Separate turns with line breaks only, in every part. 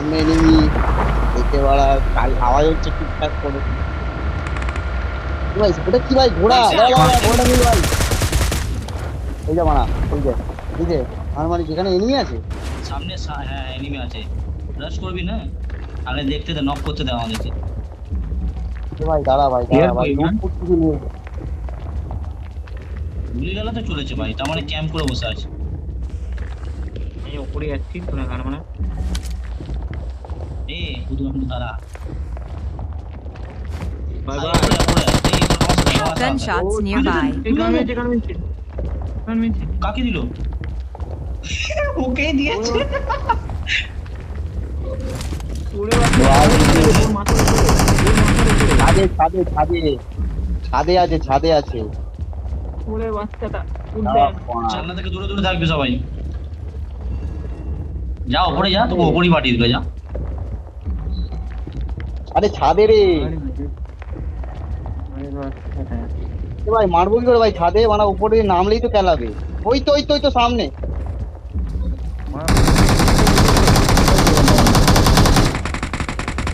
সামনে এনিমি দেখে বাড়া কাল আওয়াজ হচ্ছে ঠিকঠাক করে কি ভাই ওটা কি ভাই ঘোড়া দাঁড়া দাঁড়া ঘোড়াটা নিয়ে ভাই এই যে মারা এই যে এই যে আমার মানে যেখানে এনিমি আছে
সামনে হ্যাঁ এনিমি আছে। রাশ করবি না, আগে দেখতে দে, নক করতে দে আমাদেরকে।
এ ভাই দাঁড়া ভাই দাঁড়া ভাই লুট ফুট কিছু নিয়ে
গুলি গালা তো চলেছে ভাই, তার মানে ক্যাম্প করে বসে আছে।
আমি উপরে যাচ্ছি তোরা গান মানে
এ শুধু একটু দাঁড়া।
বাই
আরে,
বাই
ওপরে, ওপরে। এই, আমার সাথে, আমার সাথে।
Gunshots nearby.
এই গান মেনছে
কাকে দিল? ওকেই দিয়েছে।
ওরে বাবা ওর মাথার উপরে
ছাদে ছাদে ছাদে ছাদে আছে ছাদে আছে
ওরে বাচ্চাটা
দাঁড়া, বাড়া।
জানলা থেকে দূরে দূরে থাকবে সবাই। যা ওপরে যা, তোকে ওপরেই পাঠিয়ে দিবে, যা।
আরে ছাদে রে এ ভাই মারবো কি করে ভাই ছাদে মানে উপরে নামলেই তো খেলাবে ওই তো ওই তো ওই তো সামনে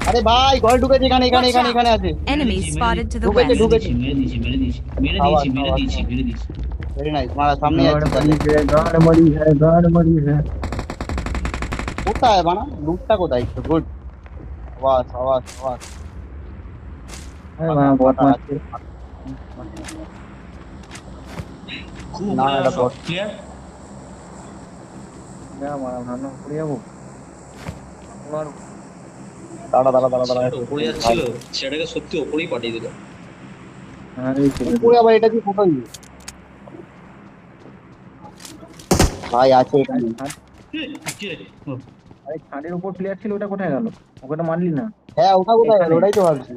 আরে ভাই ঘরে ঢুকেছে এখানে এখানে এখানে এখানে আছে
Enemies spotted to the
ঢুকেছে
west.
ঢুকেছে
মেরে দিয়েছি, মেরে দিয়েছি, মেরে
আওয়াজ,
দিয়েছি, মেরে
আওয়াজ,
দিয়েছি, মেরে দিয়েছি।
ভেরি নাইস মারা সামনে আছে কোথায় বানা লুটটা কোথায় একটু গুড আওয়াজ আওয়াজ আওয়াজ
খুব
না,
উপরে
এটা
সব
বট।
clear?
দাঁড়া দাঁড়া দাঁড়া দাঁড়া
ছেলেটা উপরে যাচ্ছিল, ছেলেটাকে সত্যি উপরেই পাঠিয়ে দিল।
উপরে আবার এটা কি কোথায় ভাই আছে এখানে
কে? ও,
আরে ছাদের উপর প্লেয়ার ছিল ওটা কোথায় গেল? ওকে তো মারলি না।
হ্যাঁ ওটা কোথায় গেল
এখানে।
ওটাই তো ভাবছি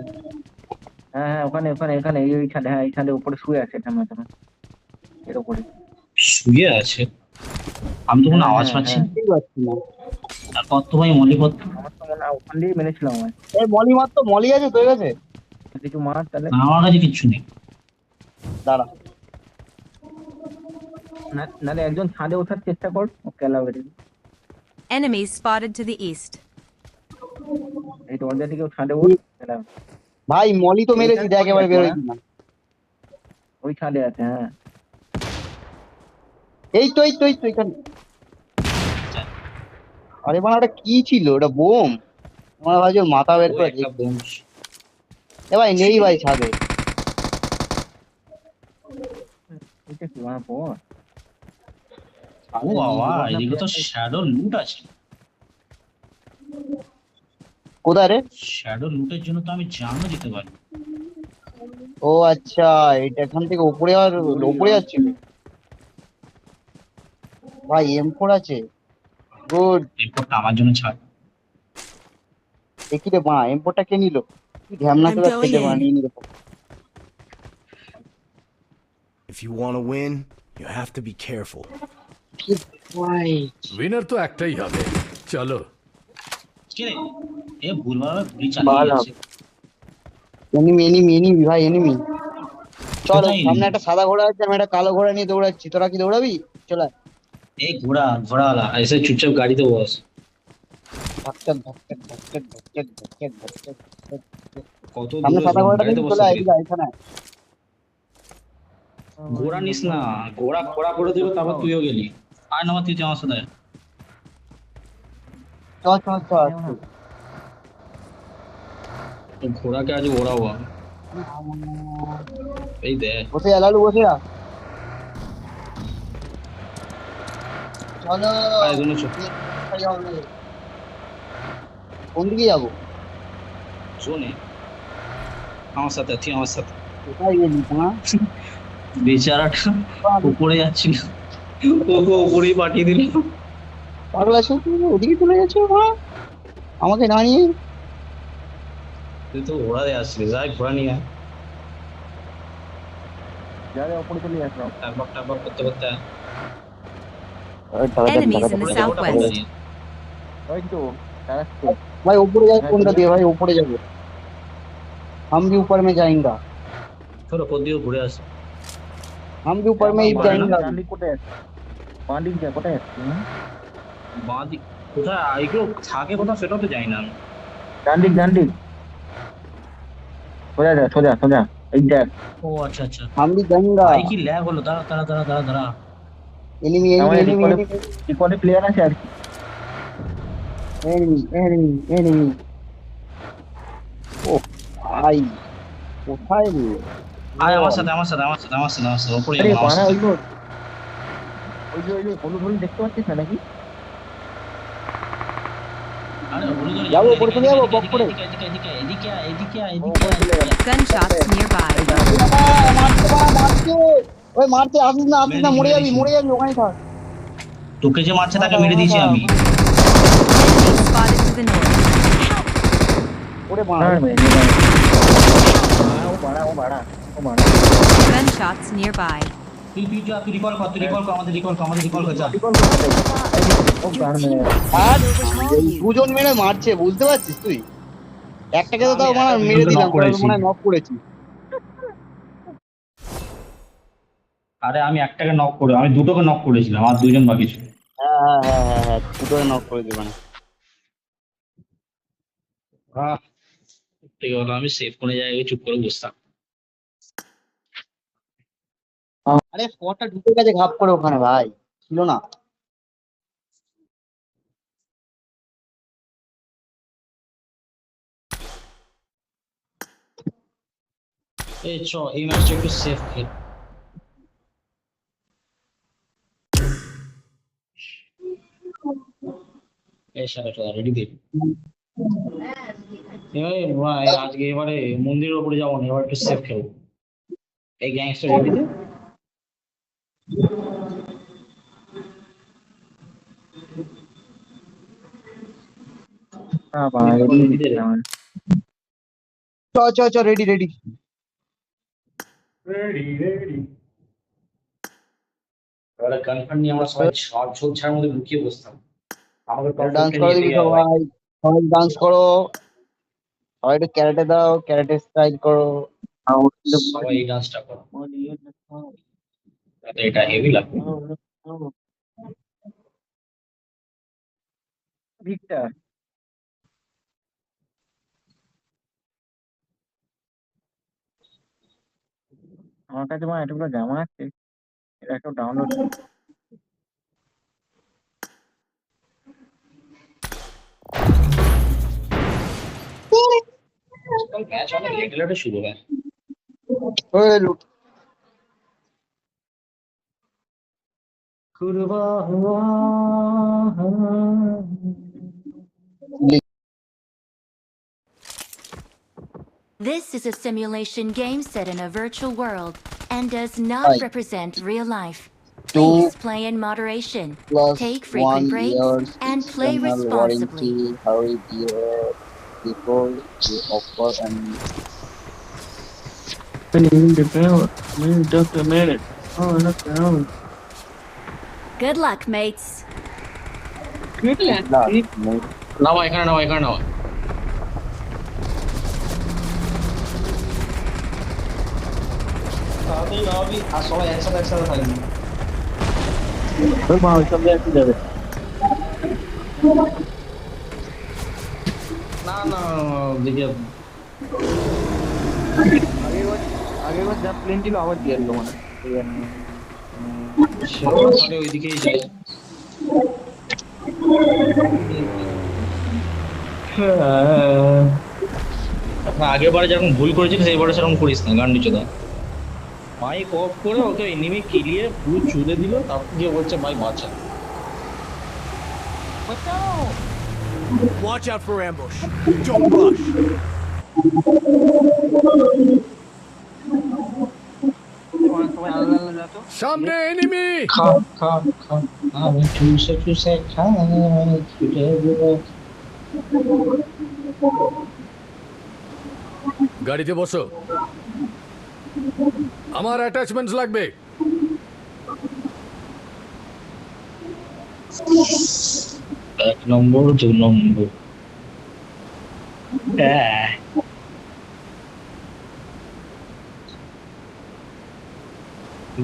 হ্যাঁ হ্যাঁ ওখানে ওখানে এখানে এই ছাদে, হ্যাঁ এই ছাদের উপরে শুয়ে আছে থামে থামে এর উপরে।
শুয়ে আছে? আমি তো কোনো
হ্যাঁ,
আওয়াজ
হ্যাঁ,
পাচ্ছি
হ্যাঁ।
না।
বুঝতেই পারছি না
আর কত ভাই মলি কত?
আমার তো মনে হয় ওখান দিয়ে মেরেছিলাম আমার
এই মলি মার তো মলি আছে তোর কাছে
কিছু মার তাহলে
আমার কাছে কিচ্ছু নেই।
দাঁড়া
নাহলে একজন ছাদে ওঠার চেষ্টা কর ও কেলাবে রে।
Enemies spotted to the east.
এই দরজা থেকে ও ছাদে ওঠ কেলাবে।
ভাই মলি তো মেরেছি দেখ একেবারে বেরোয় না
ওই ছাদে আছে হ্যাঁ।
এই তো এই তো এই তো এখানে আরে বানা ওটা কি ছিল ওটা বোম আমার ভাই ওর মাথা বের
ও
করে
একটা বোম।
এ ভাই নেই ভাই ছাদে
এটা কি মার পর
ও বাবা, এদিকে তো শ্যাডো লুট আছে।
কোথায় রে
শ্যাডো লুটের জন্য তো আমি জানও দিতে পারি।
ও আচ্ছা এটা এখান থেকে উপরে আর উপরে যাচ্ছিল ভাই M4 আছে গুড
এরপরটা আমার জন্য ছাড়।
দেখি রে মা M4টা কে নিল কি ঢ্যামনা
I'm
করে
going
খেতে
in.
বানিয়ে নিল
If you want to win, you have to be careful.
ভাই
উইনার তো একটাই হবে। চলো
কি রে? এ ভুলভাবে গুলি চালিয়ে
ভালো।
গেছে।
এনিমি এনিমি এনিমি ভাই এনিমি চল
কোথায়
সামনে
enemy?
একটা সাদা ঘোড়া আছে আমি একটা কালো ঘোড়া নিয়ে দৌড়াচ্ছি তোরা কি দৌড়াবি চল আয়।
এই ঘোড়াওয়ালা এসে চুপচাপ গাড়িতে বস।
ধাক্কাক, ধাক্কাক, ধাক্কাক, ধাক্কাক, ধাক্কাক, ধাক্কাক, ধাক্কাক।
কত
সামনে
দূরে
সাদা ঘোড়াটা
গাড়িতে
নিয়ে
বসে
চলে আয়
থাকি।
এদিকে আয়, এখানে আয়।
ঘোড়া নিস না, ঘোড়া খোড়া করে দিল তারপর তুইও গেলি। আর না তুই আমার সাথে আয়।
চল চল চল আসছি।
এই ঘোড়াকে আজ ওড়াবো আমি। এই দেখ
বসে যা লালু বসে যা চলো
আয় দুনো চল।
কোন দিকে যাবো
শোনে আমার সাথে, তুই আমার সাথে।
কোথায় গেলি না
বেচারাটা উপরে যাচ্ছিল, ওকে উপরেই পাঠিয়ে দিল।
পাগলা সব ওদিকে চলে যাচ্ছে মা আমাকে দাঁড়িয়ে
তুই তো ঘোড়াতে আসছিলি, যাই ঘোড়া নিয়ে আয়।
যারে উপরে চলে আসলাম
টাকবাক টাকবাক করতে করতে আয়।
Enemies in the
উপরে যাবো, ওটা
southwest.
ঘোড়া নিয়ে।
ওই তো তারা
भाई ऊपर जाए कोनটা দিয়ে भाई ऊपर जाओ हम भी ऊपर में जाएंगे
চলো কোন দিকে ঘুরে আসি।
हम भी ऊपर में ही जाएंगे
বান্ডিক কোথায় আছে বান্ডিক যা কোথায় আছে
বাঁ দিক কোথায় এগুলো থাকে কোথাও সেটাও তো জানি না আমি।
ডান দিক সোজা যা সোজা এই দেখ
ও আচ্ছা আচ্ছা।
সামনে গঙ্গা।
ভাই কি ল্যাগ হলো, দাঁড়া দাঁড়া দাঁড়া দাঁড়া দাঁড়া।
এনিমি এনিমি
আমাদের
এনিমি
রিকলে প্লেয়ার আছে আর কি।
Enemy enemy enemy. ও ভাই কোথায় রে?
আয় আমার সাথে আমার সাথে আমার সাথে আমার সাথে আমার সাথে ওপরে
আরে
যাবো আমার
বানা
সাথে।
ওই যে হলুদ দেখতে পাচ্ছিস না নাকি?
আরে হলুদ হলে
যাবো,
যাবো,
উপরে চলে
এদিকে,
যাবো,
এদিকে,
বক করে।
এদিকে, এদিকে, এদিকে, এদিকে, এদিকে,
ও,
এদিকে,
উপরে চলে
এদিকে।
গেল।
Gunshots nearby.
মারতে মারতে ওই মারতে আসিস না মরে যাবি ওখানে থাক।
তোকে যে মারছে তাকে মেরে দিয়েছি আমি।
Enemy spotted to the north.
ওরে মা
হ্যাঁ মেরে ও বাড়া
Gunshots nearby.
তুই তুই যা, তুই রিকল কর, তুই রিকল কর, আমাদের রিকল কর, আমাদের রিকল কর, যা।
ও গান মেরে
আর দুজন মেরে মারছে, বুঝতে পারছিস তুই? একটাকে তো তাও মানে মেরে দিলাম,
knock করেছি।
মনে হয় নক করেছি।
আরে আমি একটাকে নক করে, আমি দুটোকে নক করেছিলাম, আর দুইজন বাকি ছিল।
হ্যাঁ দুটোকে নক করে দিই মানে।
ঠিক হলো, আমি সেভ কোনো জায়গায় চুপ করে বসতাম।
আরে স্পটটা ঢুকে গেছে ঘাপ করে ওখানে, ভাই ছিল না।
এই চ, এই ম্যাচটা একটু সেভ খেল। এই সাথে রেডি দে। এবারে আজকে এবারে মন্দিরের উপরে যাবো না, এবার একটু সেফ খেলবো। এই গ্যাংস্টার রেডি দে।
চ রেডি রেডি।
এবারে গানফান নিয়ে আমরা সবাই ঝোপ ঝাড়ের মধ্যে লুকিয়ে বসতাম। আমাকে
ডান্স করো দিবি সবাই, সবাই ডান্স করো, সবাই একটু ক্যারাটে দাও, ক্যারাটে স্টাইল করো।
সবাই এই ডান্সটা করো, তাতে এটা হেভি লাগবে।
ভিক্টর আমার কাছে মানে এতগুলো জামা আছে, এটা একটু ডাউনলোড
ম্যাচ অনেক লেট লেটে শুরু হয়।
ওই লুট।
কুরবা হুয়া
This is a simulation game set in a virtual world and does not
Right.
represent real life.
2
Please play in moderation.
plus
Take
1
frequent breaks
years
and play
external
responsibly.
warranty. Hurry dear before you offer and
Good luck, mates.
নাও এখানে নাও, এখানে নাও। তাড়াতাড়ি নামাবি আর সবাই একসাথে থাকবি।
সব জায়গায় যাবে।
না না দিকে
আগের যা প্লেন ছিল আবার দিয়ে এলো মানে
তাহলে ওইদিকেই যাই। আগের বারে যেরকম ভুল করেছিস এইবারে সেরকম করিস না, গান নিচে দা। মাইক অফ করে ওকে এনিমি কিলিয়ে পুরো চুলে দিল, তারপর গিয়ে বলছে ভাই বাঁচা।
Watch out for ambush. Don't rush.
সবাই আলাদা আলাদা যেত।
सामने एनिमी।
খা খা খা আমি চুষে চুষে খাই ছুটে দেবো।
গাড়িতে বসো, আমার অ্যাটাচমেন্টস লাগবে।
এক নম্বর, দু নম্বর।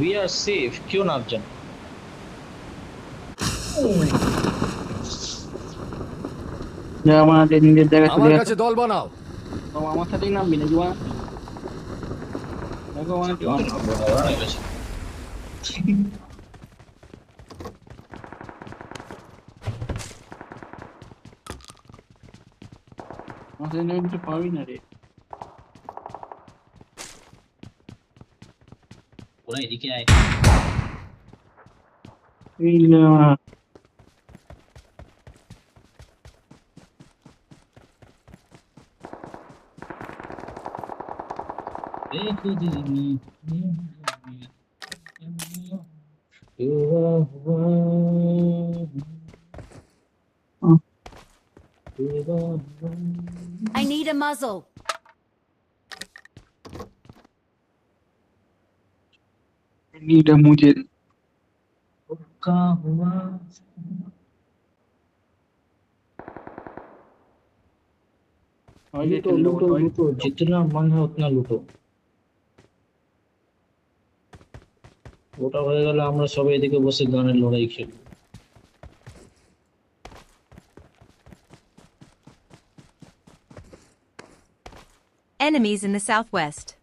We are safe, क्यों ना आप जान?
যা আমাদের নিজের জায়গায় চলে
আমার
গেছে।
কাছে দল বানাও।
বাবা, আমার সাথেই নামবি না জুয়া। দেখো আমার কি অবস্থা।
ওরা হয়ে গেছে।
আমার সাথে নেমে কিছু পাবি না রে।
ওরা এদিকে আয়।
এই লে বাবা।
देखो दिल में
I need a muzzle.
Need a मुझे।
का हुआ लूटो लूटो लूटो जितना मन है उतना लूटो ওটা হয়ে গেলে আমরা সবাই এদিকে বসে গানের লড়াই খেলবো
Enemies in the southwest.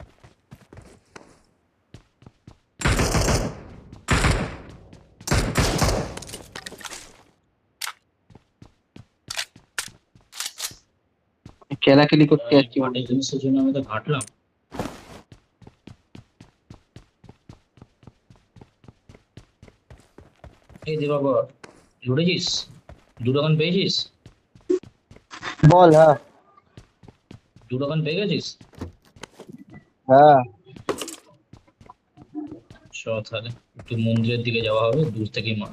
খেলাখেলি করতে যাচ্ছি।
মাঠে জিনিসের জন্য আমি তো ঘাটলাম এই দে বাবা লড়েছিস দুটো গান পেয়েছিস
বল। হ্যাঁ
দুটো গান পেয়ে গেছিস
হ্যাঁ
চ তাহলে একটু মন্দিরের দিকে যাওয়া হবে দূর থেকেই মার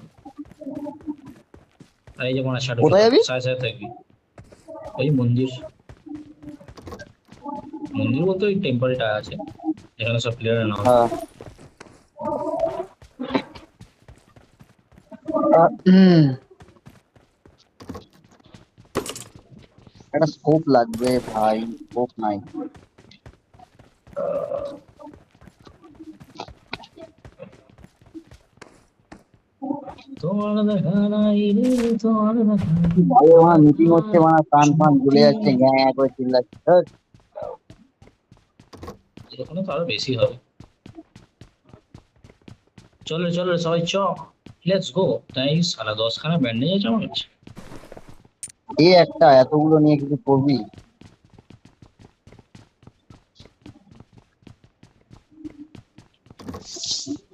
আর এই যে মনে শাডো
কোথায় যাবি?
সাথে সাথে থাকবি ওই মন্দির মন্দির বলতে ওই টেম্পলটা আছে এখানে সব প্লেয়ারের নাম
হ্যাঁ একটা স্কোপ লাগবে ভাই, স্কোপ নাই।
তোমার দেখা নাই রে তোমার দেখা
ভাই আমার মিটিং হচ্ছে, মানে কান ফান ঝুলে যাচ্ছে, গ্যাঁ গ্যাঁ করে চিল্লাচ্ছে। ধ্যাৎ।
এখানে তো আরো বেশি হবে চলো চলো সবাই চ লেটস গো তাই সালা 10খানা ব্যান্ড নিয়ে যাচ্ছে আমার কাছে
এই একটা এতগুলো নিয়ে কিছু করবি?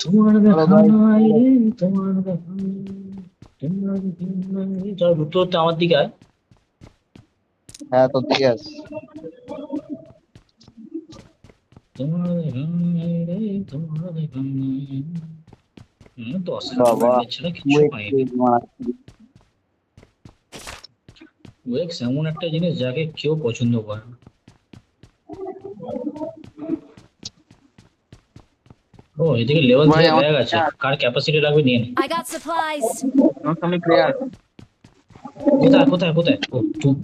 তোমার দেখা
চলো ভাই।
নাই রে তোমার দেখা নাই, তোমার দেখা নাই। চল ঘুরতে ঘুরতে আমার দিকে আয়
হ্যাঁ তো ঠিক আছে।
তোমার দেখা নাই রে তোমার দেখা নাই 10খানা
বাবা
ব্যান্ডের ছাড়া কিছু
ওয়েট
পাইনি
মারাচ্ছি।
ওয়েক্স এমন একটা জিনিস যাকে কেউ পছন্দ করে না ও এদিকে লেভেল
ভাই,
3
আমার-
ব্যাগ আছে কার ক্যাপাসিটি লাগবে নিয়ে নে
I got supplies.
আমার সামনে প্লেয়ার।
কোথায় কোথায় কোথায় ও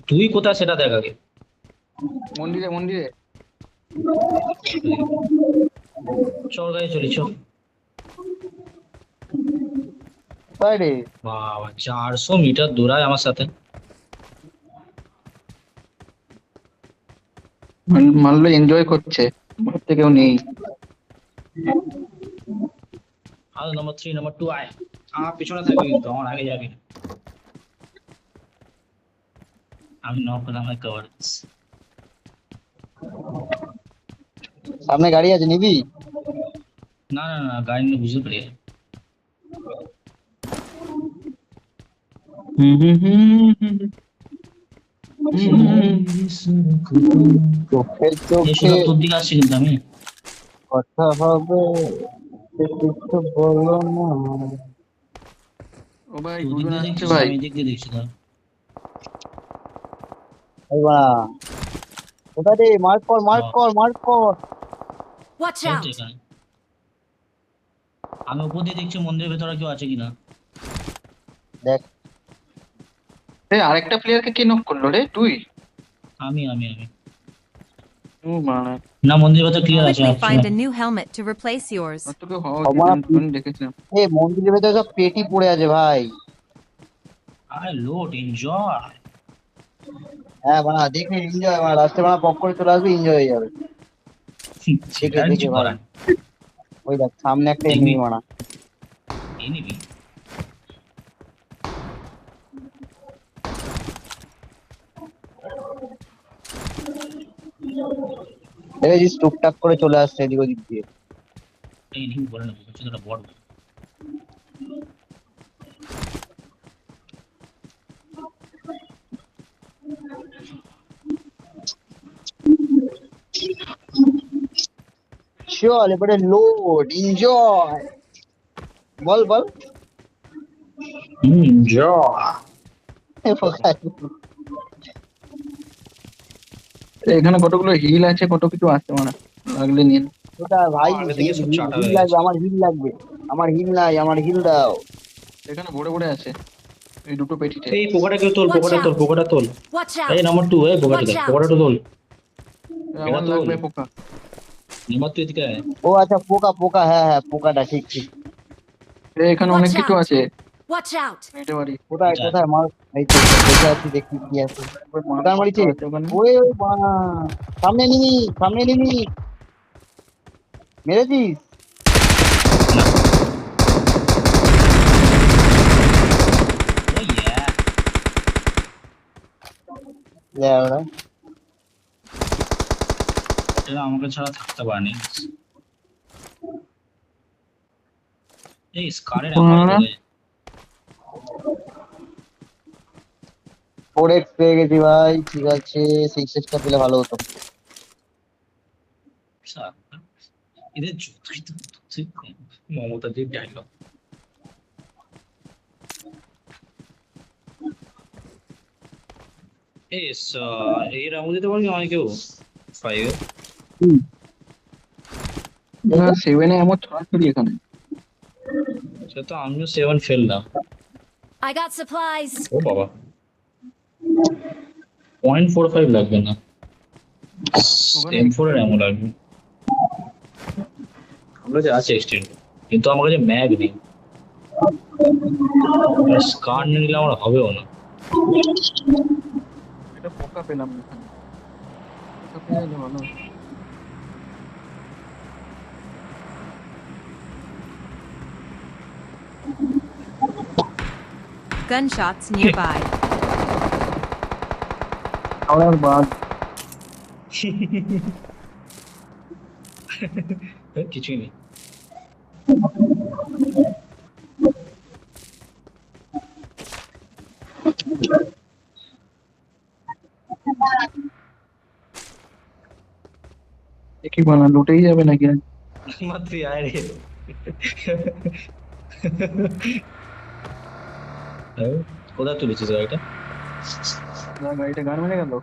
তুই কোথায় সেটা দেখ আগে
মন্দিরে মন্দিরে।
চল গাড়ি চলি চল
তাই রে,
বাবা 400 মিটার দৌড়ায় আমার সাথে
মানলো এনজয় করছে, ঘুরতে কেউ নেই।
আর নাম্বার 3 নাম্বার 2 আয় আমার পিছনে থাকবি কিন্তু আমার আগে যাবি না। আমি নক করে আমার কভার
সামনে গাড়ি আছে, নিবি?
না না না গাড়ি নিয়ে বুঝতে পারি
হুম হুম হুম হুম
চোখে
এই
চোখে
শোনা তোর দিকে আসছি কিন্তু আমি
কথা হবে, সে কিছু বলো না।
ও ভাই,
তোর দিক
দুজন
দিয়ে
আসছে
দেখছিস
ভাই।
আমি দিক দিয়ে দেখছি না
এই বাড়া, কোথায় রে? মার্ক কর, মার্ক কর, মার্ক কর।
Watch
চল
out.
এখানে আমি উপর দিয়ে দেখছি মন্দিরের ভেতরে কেউ আছে কিনা
দেখ
এই আরেকটা প্লেয়ারকে কে নক করলো রে? তুই?
আমি আমি আমি
ও মারা,
না মন্দিরের ভেতরে ক্লিয়ার আছে
Quickly find a new helmet to replace yours.
তোকে হওয়া
আমার-
উচিত, আমি দেখেছিলাম।
এই মন্দিরের ভেতরে সব পেটি পড়ে আছে ভাই।
আই লোড এনজয়
হ্যাঁ বানা দেখে এনজয়, মানে লাস্টে বানা পপ করে চলে আসবে, এনজয় হয়ে যাবে।
সেটা
দেখে
আর কিছু
দেখে ভাই,
করার নেই।
ওই দেখ সামনে একটা
দেখবি?
এনিমি বানা।
এই নিবি
দেখেছিস টুকটাক করে চলে আসছে এদিক ওদিক দিয়ে।
এই নিবি বলে না হচ্ছে একটা বড়
চল এবারে লোড এনজয়, বল বল।
যা
এখানে কতগুলো হিল আছে, কত কিছু আছে মানে, লাগলে নিয়ে নাও।
ওটা ভাই
আগে থেকে সব চাটা
হিল
হয়ে
লাগবে,
গেছে।
আমার হিল লাগবে, আমার হিল নাই, আমার হিল দাও।
এখানে ভরে ভরে আছে এই দুটো পেটিতে।
এই পোকাটা কেউ তোল, পোকাটা তোল, পোকাটা তোল।
Watch
এই
out!
নাম্বার 2 এই পোকাটা তোল,
Watch out!
পোকাটা তোল।
আমার
এটা তো
লাগবে পোকা।
নাম্বার 2 এদিকে আয়।
ও আচ্ছা পোকা পোকা, হ্যাঁ হ্যাঁ পোকাটা, ঠিক ঠিক।
এখানে অনেক
Watch
কিছু
out!
আছে,
Watch out!
নিতে পারি।
কোথায়
কোথায়?
কোথায় মার, এই তো দেখে আছি, দেখি কি আছে। কোথায় মারিছে?
আছে ওখানে।
ওই ওই বানা, সামনে নিবি, সামনে নিবি, মেরেছিস?
না। ও ইয়া
হ্যাঁ ওরা
এটা আমাকে ছাড়া থাকতে পারেনি। এই স্কারের এমন হয়ে
4x পেয়ে গেছি ভাই, ঠিক আছে 6xটা পেলে ভালো হতো।
এদের যতই তো মমতা দিয়ে ডায়লগ। এই রাউন্ড দিতে পারবি আমায় কেউ 5
সেভেনে এমন ছড়াছড়ি এখানে।
সে তো আমিও 7 ফেললাম।
I got supplies.
ও বাবা 0.45 লাগবে না, M4 এর এমন লাগবে। আমরা যে আছে এক্সটেন্ড, কিন্তু আমার কাছে ম্যাগ নেই, স্কার নিলে আমার হবেও না।
এটা পোকা পেলাম এখানে, পোকা পেয়ে গেলে ভালো।
Gunshots nearby.
আমার বাদ
কিছুই নেই।
কি বানা, লুটেই যাবে নাকি?
মাত্র আয় রে। কোথায় তুলেছিস গাড়িটা?
না, গাড়িটা গান মেরে গেল।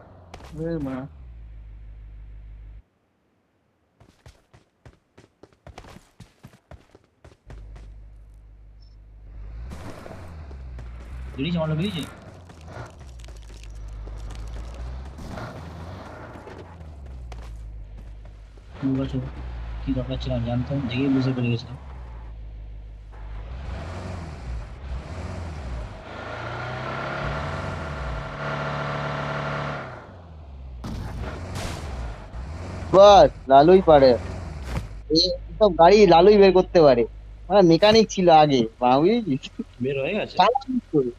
মা
বেরিয়েছে, আমার বেরিয়েছে। কি দরকার ছিল আমি জানতাম, দেখেই বুঝে পেরে গেছিলাম।
বাস লালুই পারে, এই সব গাড়ি লালুই বের করতে পারে, মানে মেকানিক ছিল আগে বা বুঝেছিস,
বের হয়ে গেছে।
চালা কি করে?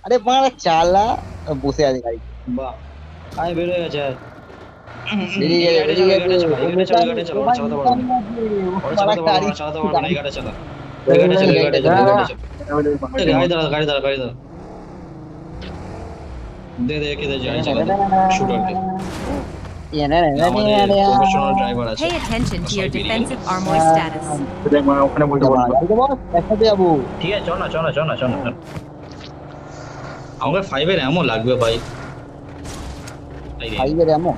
আরে বাড়া চালা, বসে আছে গাড়ি,
বাহ, আয় বের হয়ে গেছে।
বেরিয়ে গেছে, বেরিয়ে গেছে। ও মেকানিক, ও ভাই মেকানিক আছে, ও বাড়া গাড়ি
গাড়ি চালা, গাড়ি দাঁড়া, গাড়ি দাঁড়া, গাড়ি দাঁড়া। দে দে কে দে গাড়ি চালা, শুটার দে। আমাদের প্রফেশনাল ড্রাইভার আছে।
Pay attention to your defensive armor status.
ওখানে বলতে পারবো।
গাড়িতে বস, একসাথে যাবো।
ঠিক আছে, চল না চল না চল না চল না। আমাকে 5 এর এমন লাগবে ভাই।
হাইওয়ে এমন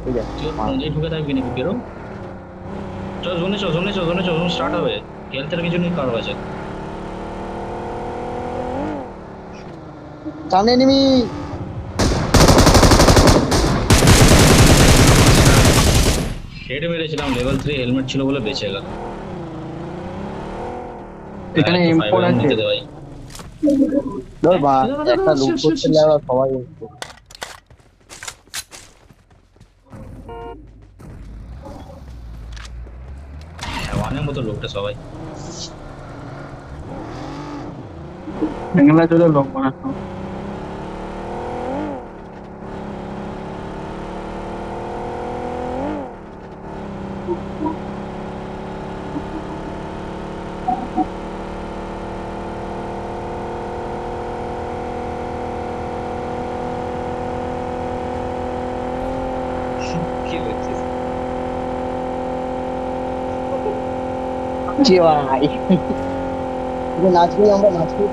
ঠিক আছে,
তুই ঢুকে থাকবি নাকি বেরো? চল জোনে চল, জোনে চল, জোনে চল, জোন স্টার্ট হবে। হেলথের কিছু নেই কারো আছে।
সামনে নিবি।
হেড মেরেছিলাম, লেভেল 3 হেলমেট ছিল বলে বেঁচে গেল।
এখানে M4 আছে।
নিতে দে ভাই।
ধর মা একটা লুট করতে লাগলো সবাই এসছে।
অনেক মতো লোকটা সবাই।
বাংলা চলে লোক বানাতো
কি হচ্ছে?
যে ভাই যে নাচবি আমরা নাচবি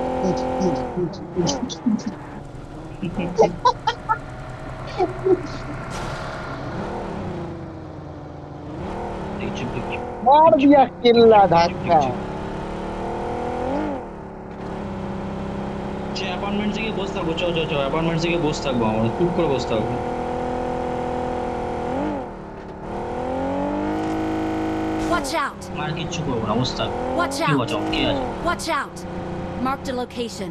দেখছি, দেখছি।
মার দিয়া কেল্লা ধাক্কা।
সে অ্যাপার্টমেন্ট থেকে বসে থাকবো, চ চ চ অ্যাপার্টমেন্ট থেকে বসে থাকবো, আমরা চুপ করে বসে থাকবো।
Watch out!
আর কিচ্ছু করবো না, বসে থাকবো।
Watch
কি
out!
বলছো, কে আছে?
Watch out! Marked a location.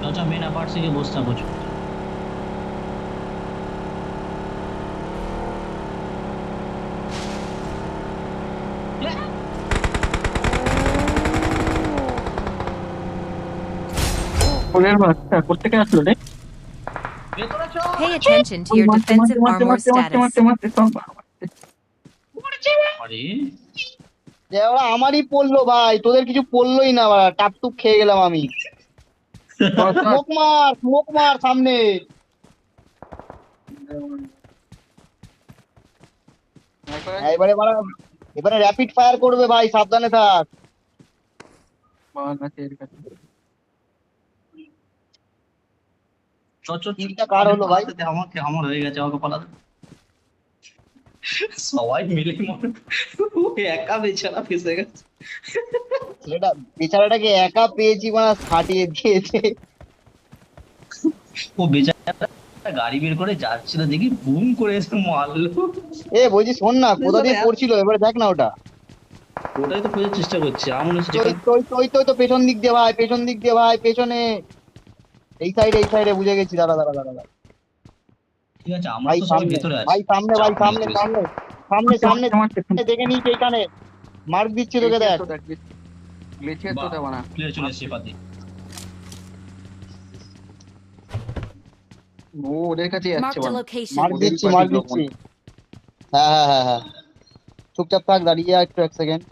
আচ্ছা, মেন অ্যাপার্ট থেকে বসে থাকবো চুপ।
ওদের বাচ্চা কোত্থেকে আসলো রে
ভেতরে চ।
Pay attention to your defensive armor status.
আরে
যে ওরা আমারই পড়লো ভাই, তোদের কিছু পড়লোই না বাড়া, টাপটুপ খেয়ে গেলাম আমি। স্মোক মার সামনে। এবারে বাড়া, এবারে র্যাপিড ফায়ার করবে ভাই, সাবধানে থাক।
চ চ চ।
তিনটা কার হলো ভাই?
আমাকে আমার হয়ে গেছে, আমাকে পালাতে। সবাই মিলে মনে ওই একা বেচারা ফেসে গেছে।
ছেলেটা বেচারাটাকে একা পেয়েছি মানে ফাটিয়ে দিয়েছে।
ও বেচারা গাড়ি বের করে যাচ্ছিল, দেখি বুম করে এসে মারলো।
এ বলছি শোন না, কোথা দিয়ে পড়ছিল এবারে দেখ না ওটা।
ওটাই তো খোঁজার চেষ্টা করছি, আমার হচ্ছে
ওই তো ওই তো ওই তো ওই তো পেছন দিক দিয়ে ভাই, পেছন দিক দিয়ে ভাই, পেছনে এই সাইডে বুঝে গেছি। দাঁড়া দাঁড়া দাঁড়া দাঁড়া।
ঠিক আছে, আমরা
ভাই
তো সবাই
সামনে
ভেতরে আছি।
ভাই, সামনে ভাই,
চাপ
সামনে
নেই,
সামনে সামনে সামনে দেখে নিয়েছি এইখানে, মার্ক দিচ্ছি তোকে, দেখ।
প্লেয়ার চলে এসেছে পাতি।
ওদের কাছে
Marked a location.
মার্ক দিচ্ছি হ্যাঁ হ্যাঁ হ্যাঁ হ্যাঁ, চুপচাপ থাক, দাঁড়িয়ে একটু এক সেকেন্ড।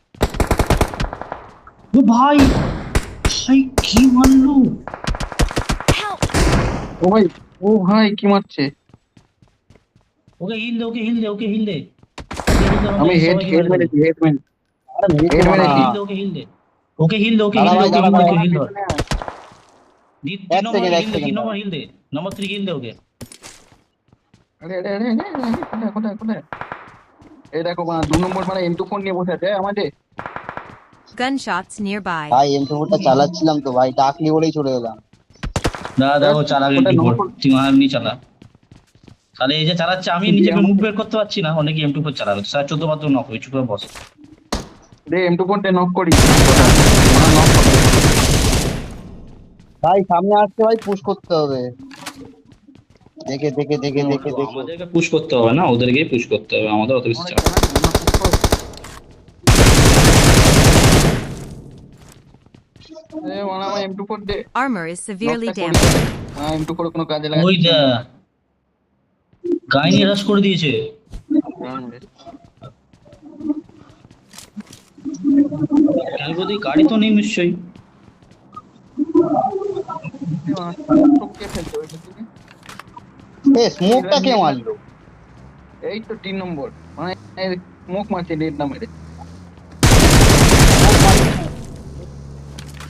ও ভাই, ভাই কি মারলো?
Help!
ও ভাই কি মারছে
ওকে হিল দে, ওকে হিল দে, ওকে হিল দে।
আমি হেড মেরেছি
আরে মেরেছি
এর
না।
মানে কি?
ওকে হিল দে, ওকে হিল দে, ওকে
দাঁড়া
হিল
ভাই,
দে,
দাঁড়া
ওকে
ভাই।
হিল দে।
এক সেকেন্ড, এক
তিন
সেকেন্ড।
নম্বর হিল দে, নম্বর 3 হিল দে ওকে।
আরে আরে আরে কোথায় এই দেখো মা 2 নম্বর মানে M24 নিয়ে বসে আছে আমাদের
Gunshots nearby.
ভাই এমটোটা চালাচ্ছিলাম তো ভাই, ডাকলি বলেই চলে এলাম।
দাদা ও চালা
ওটা
কিন্তু
নম্বর
তুই মারনি চালা। তাহলে এই যে চালাচ্ছে, আমি নিজেকে মুভ বের করতে পারছি না, অনেকে M24 চালাবে। স্যার 14 বার তো নক হয়ে চুপ করে বস।
রে M24 তে নক করি
ভাই সামনে আসছে ভাই, পুশ করতে হবে। দেখে দেখে দেখে দেখে দেখে
আমাদেরকে পুশ করতে হবে না, ওদেরকেই পুশ করতে হবে, আমাদের অত কিছু চাপ নেই।
মানে আমার M24 they
Armor is severely
নকটা করি।
damaged.
M24 কোনো কাজে
ওই
লাগাচ্ছি
যা গাইনি রাশ করে দিয়েছে। কেন বলতে গাড়ি তো নেই নিশ্চয়ই।
এ স্মোকটা কে মারলো?
এই তো 3 নম্বর মানে স্মোক মারছে রেড না মেরে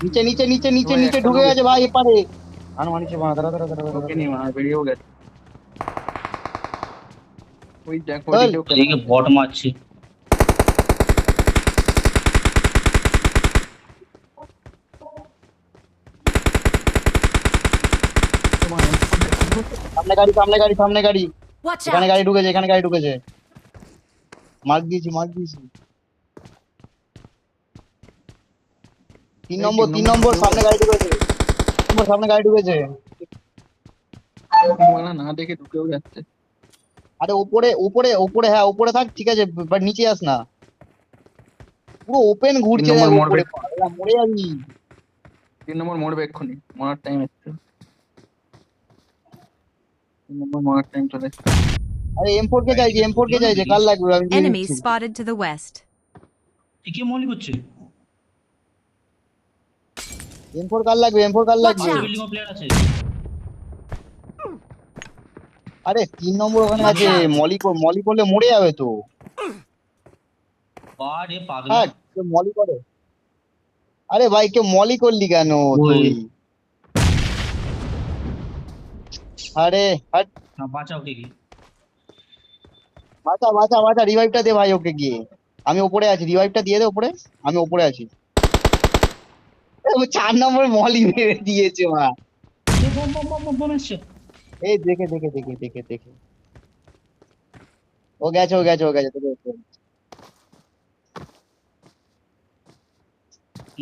নিচে নিচে নিচে নিচে নিচে ঢুকে গেছে ভাই এপারে। আনুমানিক বাঁ, দাঁড়া দাঁড়া দাঁড়া
ওকে নিয়ে মার বেরিয়েও গেছে ওই দেখো
চল।
এদিকে বট মারছে।
সামনে গাড়ি সামনে গাড়ি সামনে গাড়ি,
Watch
এখানে
out!
গাড়ি ঢুকেছে, এখানে গাড়ি ঢুকেছে। মার্ক দিয়েছি। তিন নম্বর সামনে গাড়ি ঢুকেছে, সামনে গাড়ি ঢুকেছে।
মারা না দেখে ঢুকেও যাচ্ছে।
আরে ওপরে ওপরে ওপরে, হ্যাঁ ওপরে থাক, ঠিক আছে, বাট নিচে আস না, পুরো ওপেন ঘুরছে,
3 নম্বর
দেখ
মরবে,
ওপরে, পাগলা, মরে যাবি।
3 নম্বর মরবে এক্ষুনি, মরার টাইম এসছে, 3 নম্বর মরার টাইম চলে এসছে।
আরে M4 কে চাইছে, M4 কে চাইছে, কার লাগবে আমি দিয়ে
Enemies
দিচ্ছি।
spotted to the west.
কে মলি করছে?
M4 কার লাগবে, M4 কার
Watch
লাগবে?
out!
বিল্ডিং প্লেয়ার আছে।
আরে 3 নম্বর ওখানে
Watch
আছে,
out!
মলি করলে মরে যাবে তো।
বাড়ে পাগলা।
হ্যাঁ কেউ মলি করে? আরে ভাই কেউ মলি করলি কেন তুই? আরে হাট,
না বাঁচাও কে কি?
বাঁচা বাঁচা বাঁচা, রিভাইভটা দে ভাই ওকে গিয়ে। আমি ওপরে আছি, রিভাইভটা দিয়ে দে ওপরে, আমি ওপরে আছি। ও 4 নম্বর মলি মেরে দিয়েছে মা।
বম বম বম বম বম এসছে।
এই দেখে দেখে দেখে দেখে দেখে, ও গেছে ও গেছে ও গেছে তোকে দেখতে হবে।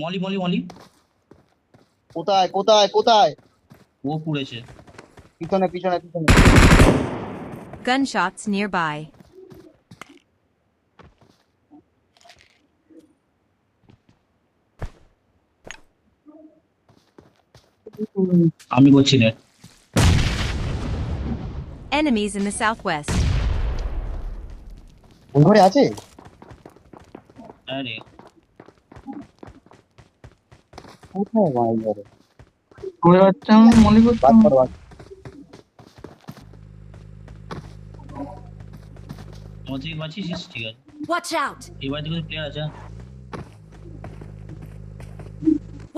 মলি মলি মলি।
কোথায় কোথায় কোথায়?
ও পুড়েছে।
পিছনে পিছনে পিছনে।
Gunshots nearby.
আমি করছি না।
Enemies in the southwest.
ওই ঘরে আছে?
আরে
কোথায় ভাই ঘরে?
করে বাচ্চা আমি মনে করতাম।
বাদ কর, বাদ।
আমার থেকে বাঁচিয়েছিস, ঠিক আছে।
Watch out!
এবার দিকে প্লেয়ার আছে।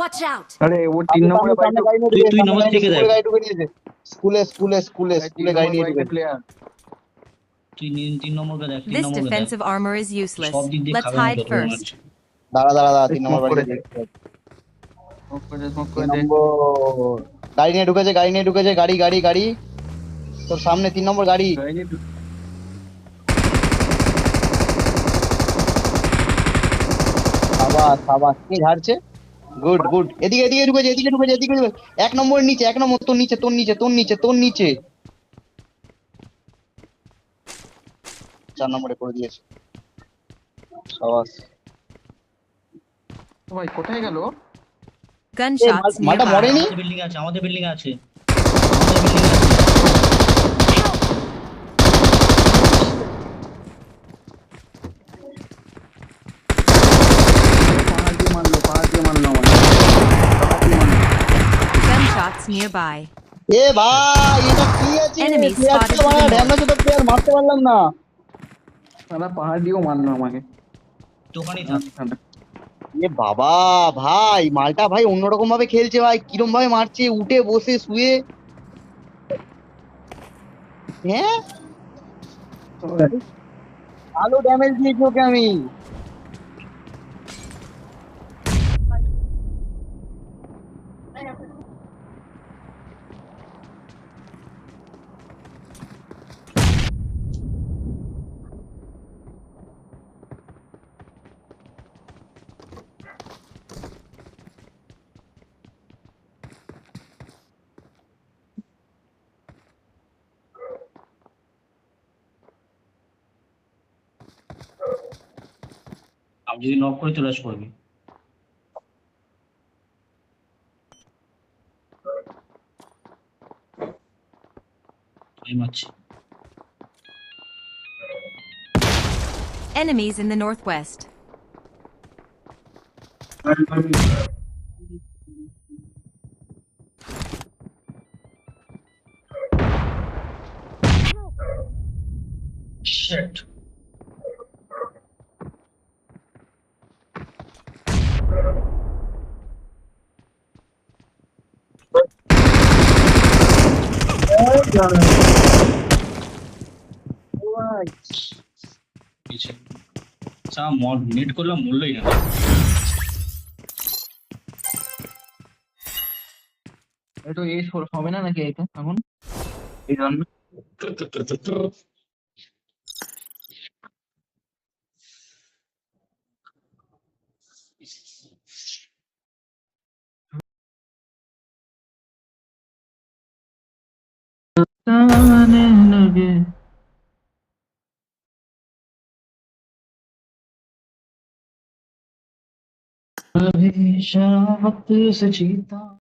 Watch out!
আরে ও 3 নম্বরে বাইক
সামনে গাড়ি নিয়ে ঢুকেছে,
তুই
সামনে
নম্বর
গাড়ি
থেকে
নিয়ে,
দেখ।
স্কুলে গাড়ি ঢুকে নিয়েছে। স্কুলে গাড়ি নিয়ে ঢুকেছে।
প্লেয়ার।
তুই 3 নম্বরকে দেখ, 3
This
নম্বরকে দেখ।
defensive armor is useless.
সব দিক দিয়ে
Let's
খাবে না
hide
তোর মনে
first.
হচ্ছে।
দাঁড়া দাঁড়া দাঁড়া, 3 নম্বর
Smoke
বাড়ি
করে
দেখতে হবে।
স্মোক করে
3
দে।
নম্বর গাড়ি নিয়ে ঢুকেছে, গাড়ি নিয়ে ঢুকেছে, গাড়ি গাড়ি গাড়ি তোর সামনে 3 নম্বর গাড়ি। সাবাস সাবাস, কে ঝাড়ছে? গুড গুড, এদিকে এদিকে ঢুকেছে, এদিকে ঢুকেছে, এদিকে ঢুকেছে। 1 নম্বর নিচে, 1 নম্বর তোর নিচে, তোর নিচে, তোর নিচে, তোর নিচে। 4 নম্বরে করে দিয়েছে। সাবাস।
ভাই কোথায় গেল?
Gunshots
মালটা
nearby.
মরেনি?
আমাদের বিল্ডিং আছে, আমাদের বিল্ডিং আছে, আমাদের বিল্ডিং আছে।
পাহাড় দিয়ে মারলো আমার।
Gunshots nearby.
এ ভাই এটা কি আছে?
Enemy
প্লেয়ারটা
spotted
মারা,
to the
ড্যামেজ তো প্লেয়ার মারতে পারলাম না।
সারা পাহাড় দিয়েও মারলো আমাকে।
দোকানেই থাক।
এ বাবা ভাই, মালটা ভাই অন্যরকম ভাবে খেলছে ভাই, কিরম ভাবে মারছে, উঠে বসে শুয়ে। হ্যাঁ ভালো ড্যামেজ দিয়েছি ওকে আমি।
আমি যদি নক করে চলে আস করবি। আমি মারছি।
Enemies in the northwest.
Shit. পিছে চা মল নেট করলাম, মরলই না।
এটা এই হবে না নাকি এটা এখন? এই জন্য
अभी शराबत से जीता